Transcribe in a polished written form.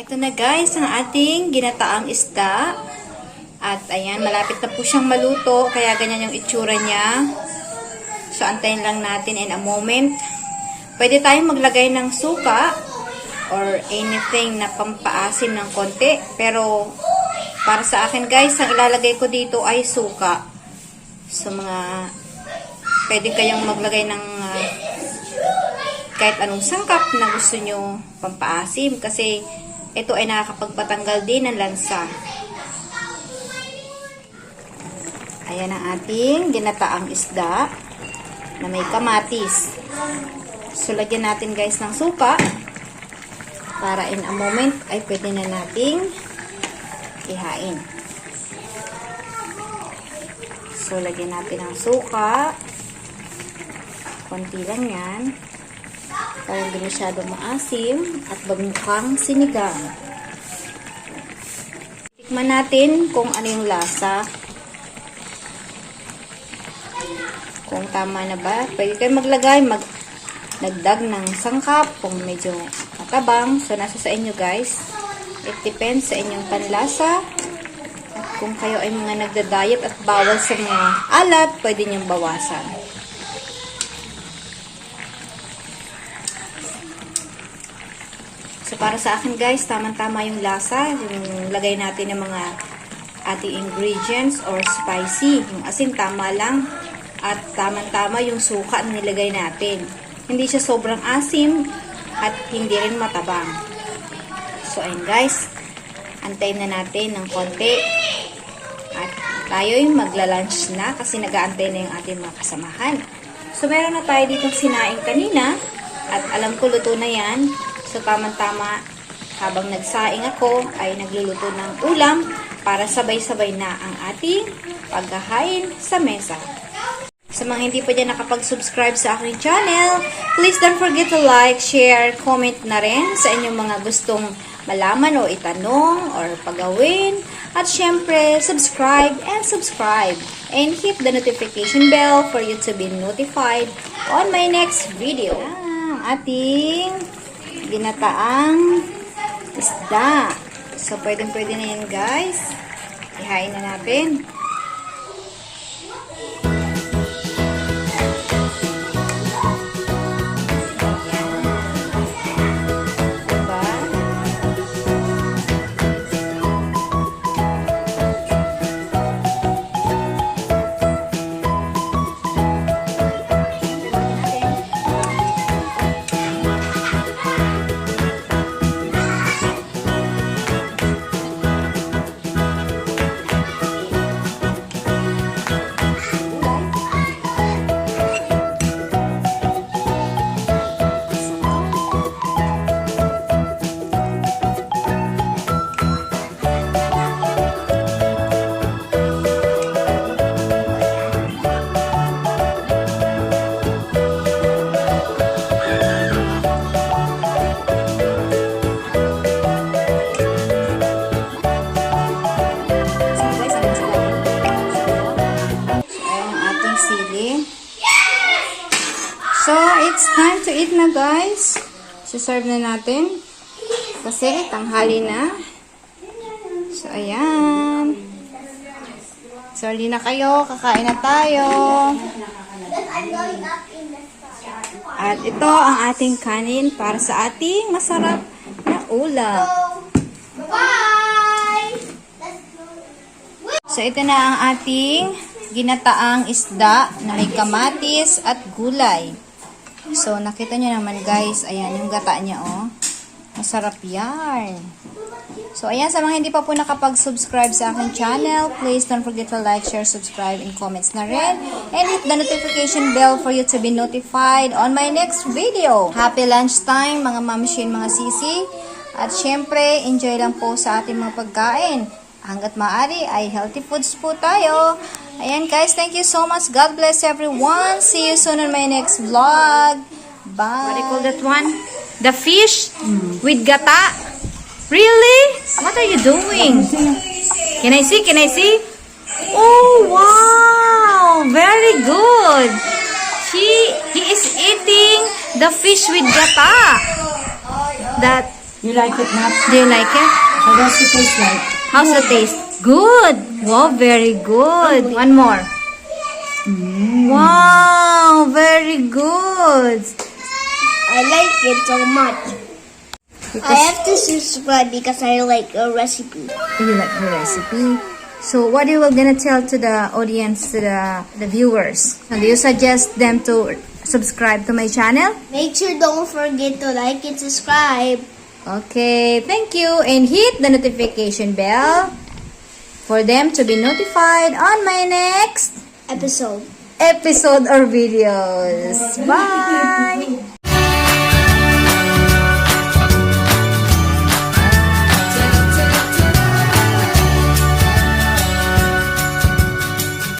Ito na guys, ang ating ginataang isda. At ayan, malapit na po siyang maluto. Kaya ganyan yung itsura niya. So, antayin lang natin in a moment. Pwede tayong maglagay ng suka or anything na pampaasim ng konti. Pero, para sa akin guys, ang ilalagay ko dito ay suka. So, pwede kayong maglagay ng kahit anong sangkap na gusto nyo pampaasim. Kasi, ito ay nakakapagpatanggal din ng lansa. Ayan ang ating ginataang isda na may kamatis. So, lagyan natin guys ng suka para in a moment ay pwede na nating ihain. So, lagyan natin ng suka. Konti lang yan. Para hindi masyado maasim at magmukhang sinigang. Tikman natin kung ano yung lasa. Kung tama na ba. Pwede kayo maglagay, nagdag ng sangkap kung medyo matabang. So, nasa sa inyo guys. It depends sa inyong panlasa. At kung kayo ay mga nagda-diet at bawal sa mga alat, pwede niyong bawasan. So, para sa akin guys, tamang-tama yung lasa. Yung lagay natin ng mga ating ingredients or spicy. Yung asin, tama lang. At tamang-tama yung suka na nilagay natin. Hindi siya sobrang asim at hindi rin matabang. So, ayun guys. Antayin na natin ng konti. At tayo'y magla-lunch na kasi nag-aantay na yung ating mga kasamahan. So, meron na tayo ditong sinaing kanina. At alam ko luto na yan. So, tamang-tama habang nagsaing ako ay nagluluto ng ulam para sabay-sabay na ang ating paghahain sa mesa. Sa mga hindi pa dyan nakapag-subscribe sa aking channel, please don't forget to like, share, comment na rin sa inyong mga gustong malaman o itanong or pagawin. At syempre, subscribe. And hit the notification bell for you to be notified on my next video. Ang ating ginataang isda. So, pwede na yan guys. Ihain na natin. So, it's time to eat na guys. Serve na natin. Kasi tanghali na. So, ayan. So, hindi na kayo. Kakain na tayo. At ito ang ating kanin para sa ating masarap na ulam. So, ito na ang ating ginataang isda na may kamatis at gulay. So, nakita nyo naman guys, ayan yung gata niya, oh. Masarap yan. So, ayan, sa mga hindi pa po nakapag-subscribe sa aking channel, please don't forget to like, share, subscribe, and comments na rin. And hit the notification bell for you to be notified on my next video. Happy lunchtime, mga mamshi and mga sisi. At syempre, enjoy lang po sa ating mga pagkain. Hanggat maaari ay healthy foods po tayo. Ayan guys, thank you so much. God bless everyone. See you soon on my next vlog. Bye. What do you call that one? The fish with gata? Really? What are you doing? Can I see? Can I see? Oh, wow. Very good. He is eating the fish with gata. You like it, Nat? Do you like it? How does it taste like? How's the taste? Good. Wow, very good. One more. Wow, very good. I like it so much. I have to subscribe because I like a recipe. You like the recipe? So what you will gonna tell to the audience, to the viewers? And do you suggest them to subscribe to my channel? Make sure don't forget to like and subscribe. Okay, thank you. And hit the notification bell for them to be notified on my next Episode. episode or videos. Bye!